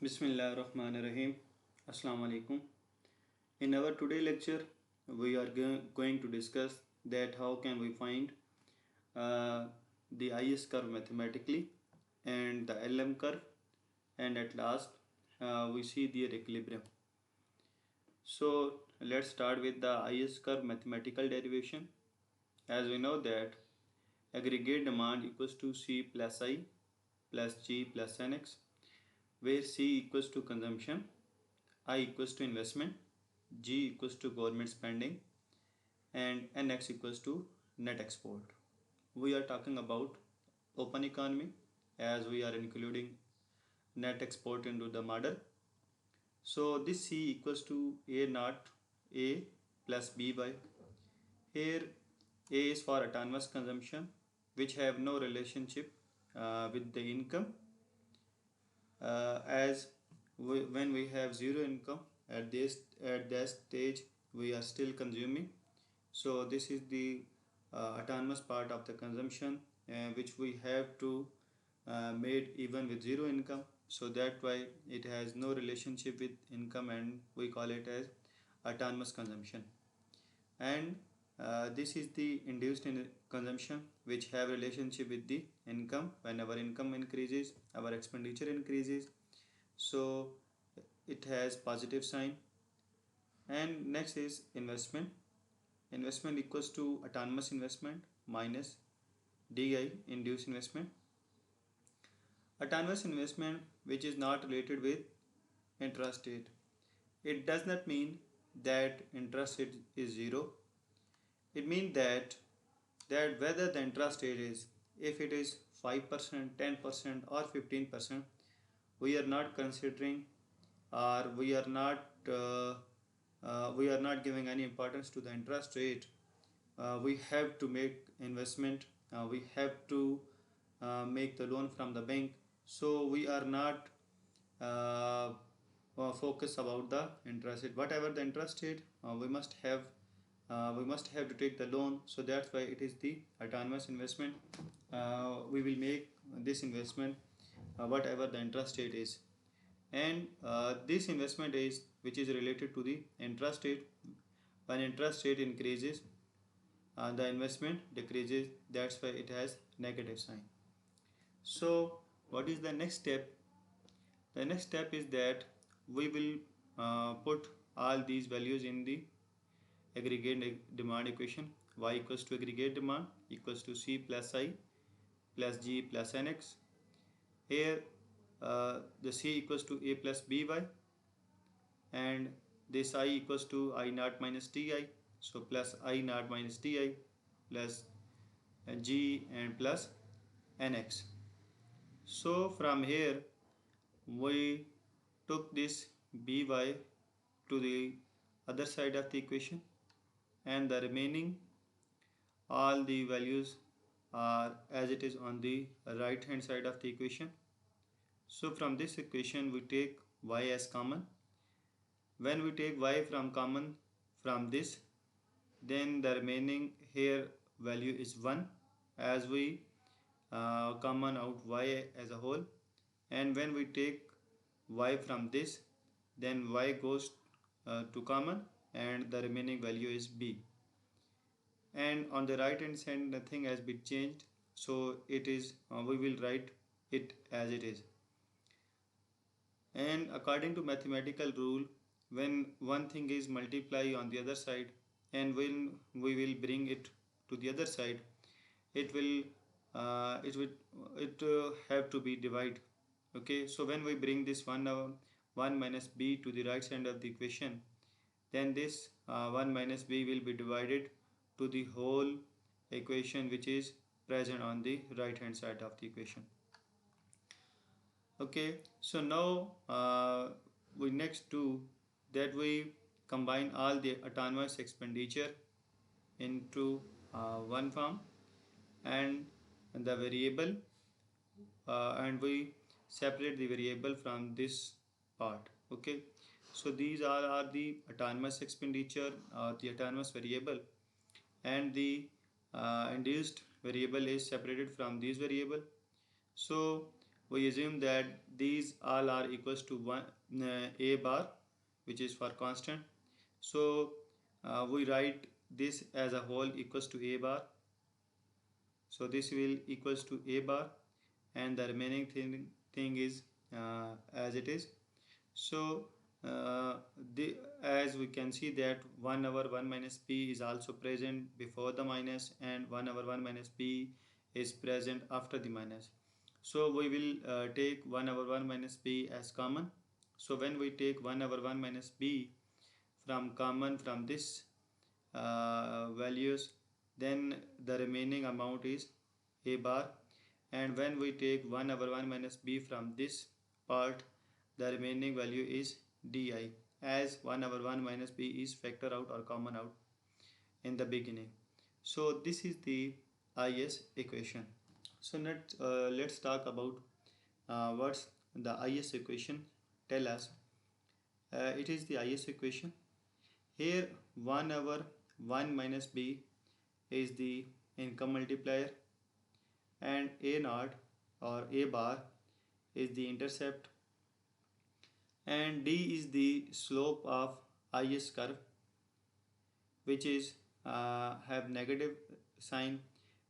Bismillahirrahmanirrahim. Assalamu alaikum. In our today lecture, we are going to discuss that how can we find uh, the IS curve mathematically and the LM curve, and at last we see their equilibrium. So let's start with the IS curve mathematical derivation. As we know that aggregate demand equals to C plus I plus G plus NX, where C equals to consumption, I equals to investment, G equals to government spending, and NX equals to net export. We are talking about open economy as we are including net export into the model. So this C equals to A naught A plus BY. Here A is for autonomous consumption, which have no relationship with the income, as when we have zero income at that stage we are still consuming. So this is the autonomous part of the consumption, which we have to made even with zero income. So that why it has no relationship with income, and we call it as autonomous consumption. And this is the induced consumption, which have relationship with the income. When our income increases, our expenditure increases, so it has positive sign. And next is investment. Investment equals to autonomous investment minus DI, induced investment. Autonomous investment, which is not related with interest rate. It does not mean that interest rate is zero. It means that whether the interest rate is, if it is 5%, 10% or 15%, we are not considering, or we are not giving any importance to the interest rate. We have to make investment, we have to make the loan from the bank, so we are not uh, focus about the interest rate. Whatever the interest rate, we must have to take the loan. So that's why it is the autonomous investment. We will make this investment whatever the interest rate is, and this investment is which is related to the interest rate. When interest rate increases, the investment decreases. That's why it has negative sign. So what is the next step? The next step is that we will put all these values in the aggregate demand equation. Y equals to aggregate demand equals to C plus I plus G plus NX. Here the C equals to A plus BY, and this I equals to I naught minus TI. So plus I naught minus TI plus G and plus NX. So from here we took this by to the other side of the equation, and the remaining all the values are as it is on the right hand side of the equation. So from this equation we take y as common. When we take y from common from this, then the remaining here value is 1, as we common out y as a whole. And when we take y from this, then y goes to common, and the remaining value is b. And on the right hand side nothing has been changed, so it is we will write it as it is. And according to mathematical rule, when one thing is multiply on the other side, and when we will bring it to the other side, it will have to be divide. Okay, so when we bring this 1 minus b to the right side of the equation, then this 1 minus b will be divided to the whole equation which is present on the right hand side of the equation. Okay, so now we next do that we combine all the autonomous expenditure into one form, and the variable, and we separate the variable from this part. Okay, so these are the autonomous expenditure, the autonomous variable, and the induced variable is separated from these variable. So we assume that these all are equals to 1 a bar, which is for constant. So we write this as a whole equals to a bar. So this will equals to a bar, and the remaining thing is as it is. So the as we can see that 1 over 1 minus p is also present before the minus, and 1 over 1 minus p is present after the minus. So we will take 1 over 1 minus p as common. So when we take 1 over 1 minus p from common from this values, then the remaining amount is a bar. And when we take 1 over 1 minus b from this part, the remaining value is di, as 1 over 1 minus b is factor out or common out in the beginning. So this is the IS equation. So let's talk about what's the IS equation tell us. It is the IS equation. Here 1 over 1 minus b is the income multiplier, and a naught or a bar is the intercept, and d is the slope of IS curve, which is have negative sign,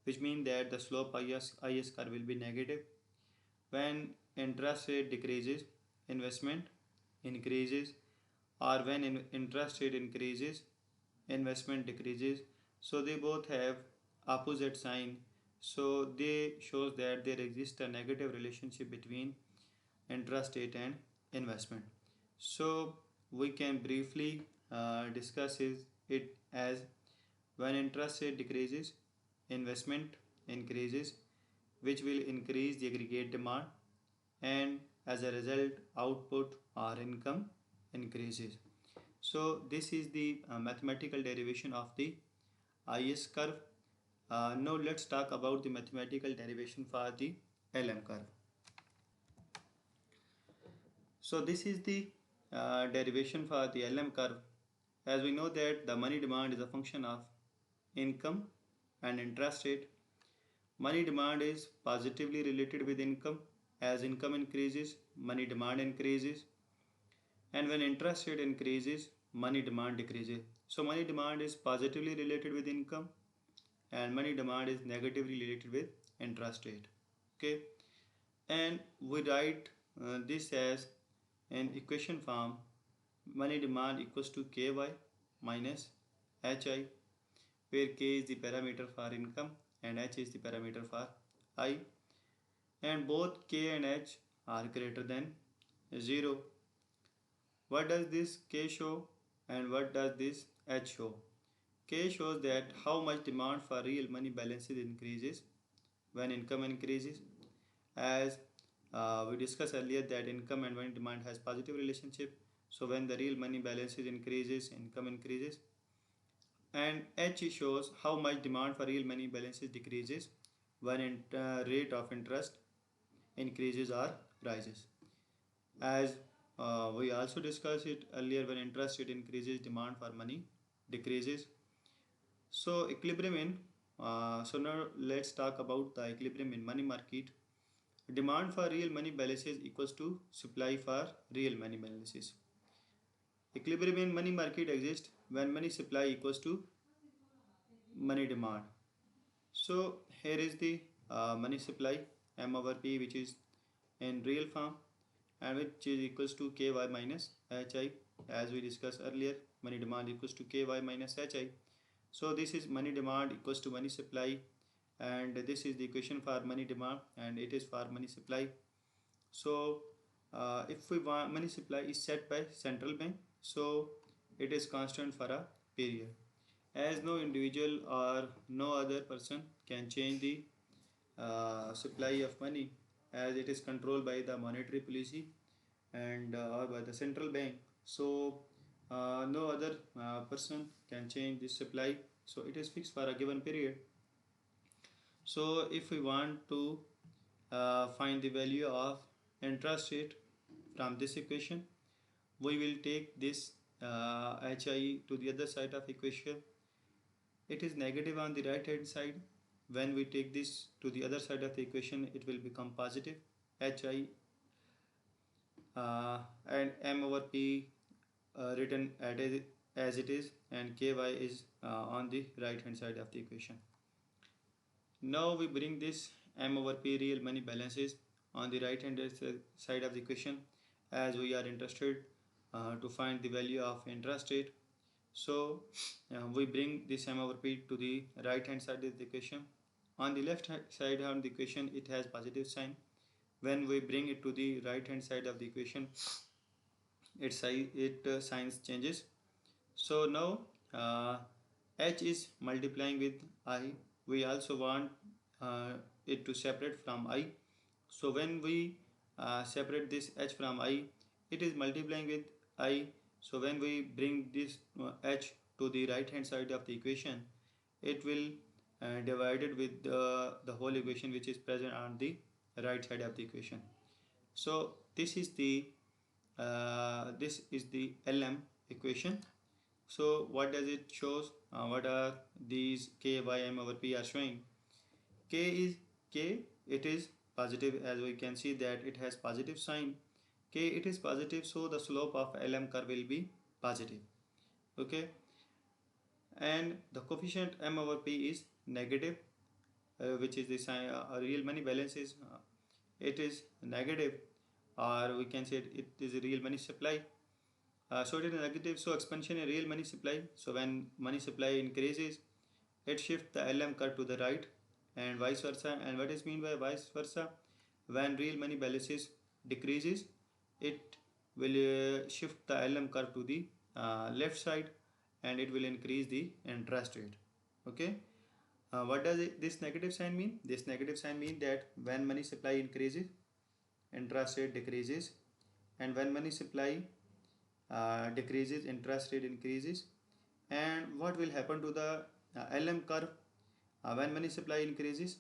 which means that the slope IS curve will be negative. When interest rate decreases, investment increases, or when interest rate increases, investment decreases. So they both have opposite sign. So they shows that there exists a negative relationship between interest rate and investment. So we can briefly discuss it as when interest rate decreases, investment increases, which will increase the aggregate demand, and as a result output or income increases. So this is the mathematical derivation of the IS curve. Now let's talk about the mathematical derivation for the LM curve. So this is the derivation for the LM curve. As we know that the money demand is a function of income and interest rate. Money demand is positively related with income. As income increases, money demand increases, and when interest rate increases, money demand decreases. So money demand is positively related with income, and money demand is negatively related with interest rate. Okay, and we write this as an equation form: money demand equals to ky minus hi, where k is the parameter for income and h is the parameter for I, and both k and h are greater than 0. What does this k show and what does this h show? K shows that how much demand for real money balances increases when income increases. As we discussed earlier that income and money demand has positive relationship. So when the real money balances increases, income increases. And H shows how much demand for real money balances decreases when rate of interest increases or rises. As we also discussed it earlier, when interest rate increases, demand for money decreases. So equilibrium in so now let's talk about the equilibrium in money market. Demand for real money balances equals to supply for real money balances. Equilibrium in money market exists when money supply equals to money demand. So here is the money supply M over P, which is in real form, and which is equals to ky minus hi. As we discussed earlier, money demand equals to ky minus hi. So this is money demand equals to money supply, and this is the equation for money demand, and it is for money supply. So if we want, money supply is set by central bank, so it is constant for a period, as no individual or no other person can change the supply of money, as it is controlled by the monetary policy and or by the central bank. So no other person can change this supply, so it is fixed for a given period. So if we want to find the value of interest rate from this equation, we will take this hi to the other side of equation. It is negative on the right hand side. When we take this to the other side of the equation, it will become positive. HI and M over P written as it is, and Ky is on the right hand side of the equation. Now we bring this M over P real money balances on the right hand side of the equation, as we are interested to find the value of interest rate. So we bring this M over P to the right hand side of the equation. On the left side of the equation, it has positive sign. When we bring it to the right hand side of the equation, its signs changes. So now h is multiplying with I. We also want it to separate from I. So when we separate this h from I, it is multiplying with I. So when we bring this h to the right hand side of the equation, it will divided with the whole equation which is present on the right side of the equation. So this is the LM equation. So what does it shows? What are these K, Y, M over P are showing? K is K, it is positive, as we can see that it has positive sign. K, it is positive, so the slope of LM curve will be positive. Okay, and the coefficient M over P is negative, which is the sign, real money balance is it is negative, or we can say it is a real money supply. So it is negative, so expansion in real money supply. So when money supply increases, it shifts the LM curve to the right, and vice versa. And what is mean by vice versa? When real money balances decreases, it will shift the LM curve to the left side, and it will increase the interest rate. Okay. What does this negative sign mean? This negative sign mean that when money supply increases, interest rate decreases, and when money supply decreases, interest rate increases. And what will happen to the LM curve? When money supply increases,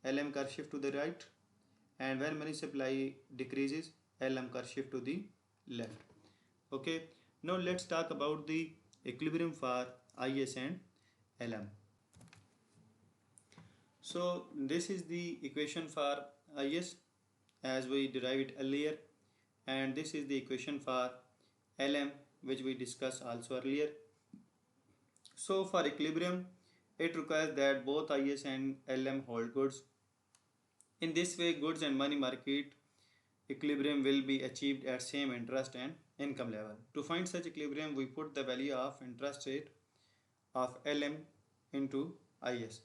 LM curve shift to the right, and when money supply decreases, LM curve shift to the left. Okay, now let's talk about the equilibrium for IS and LM. So this is the equation for IS as we derived it earlier, and this is the equation for LM which we discussed also earlier. So for equilibrium, it requires that both IS and LM hold goods. In this way, goods and money market equilibrium will be achieved at same interest and income level. To find such equilibrium, we put the value of interest rate of LM into IS.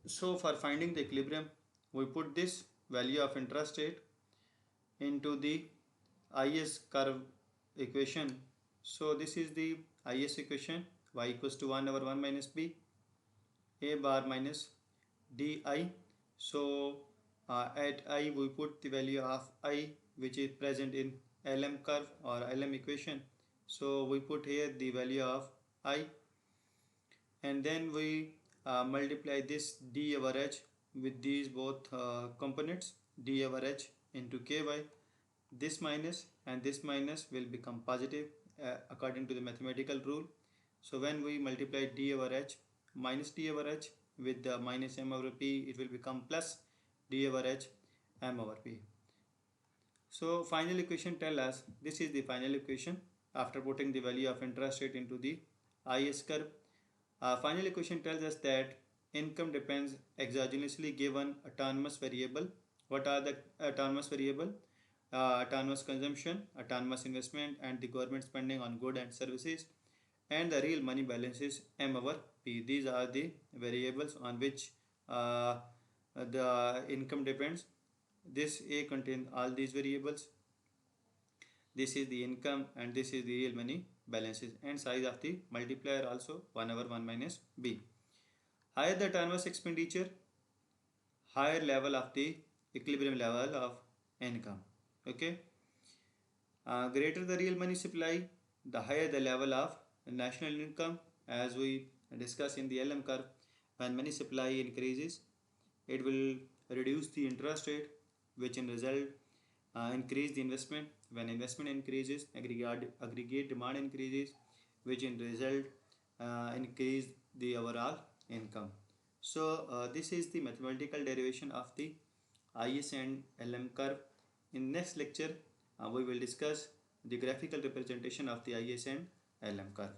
So for finding the equilibrium, we put this value of interest rate into the IS curve equation. So this is the IS equation, y equals to 1 over 1 minus b, a bar minus di. So at I we put the value of I which is present in LM curve or LM equation. So we put here the value of I, and then we multiply this d over h with these both components, d over h into ky. This minus and this minus will become positive according to the mathematical rule. So when we multiply d over h minus d over h with the minus m over p, it will become plus d over h m over p. So final equation tell us, this is the final equation after putting the value of interest rate into the IS curve. Final equation tells us that income depends exogenously given autonomous variable. What are the autonomous variable? Autonomous consumption, autonomous investment, and the government spending on goods and services, and the real money balances M over P. These are the variables on which the income depends. This A contains all these variables. This is the income and this is the real money balances, and size of the multiplier also 1 over 1 minus B. Higher the autonomous expenditure, higher level of the equilibrium level of income. Okay. Greater the real money supply, the higher the level of national income. As we discussed in the LM curve, when money supply increases, it will reduce the interest rate, which in result increase the investment. When investment increases, aggregate demand increases, which in result increase the overall income. So this is the mathematical derivation of the IS and LM curve. In next lecture, we will discuss the graphical representation of the IS and LM curve.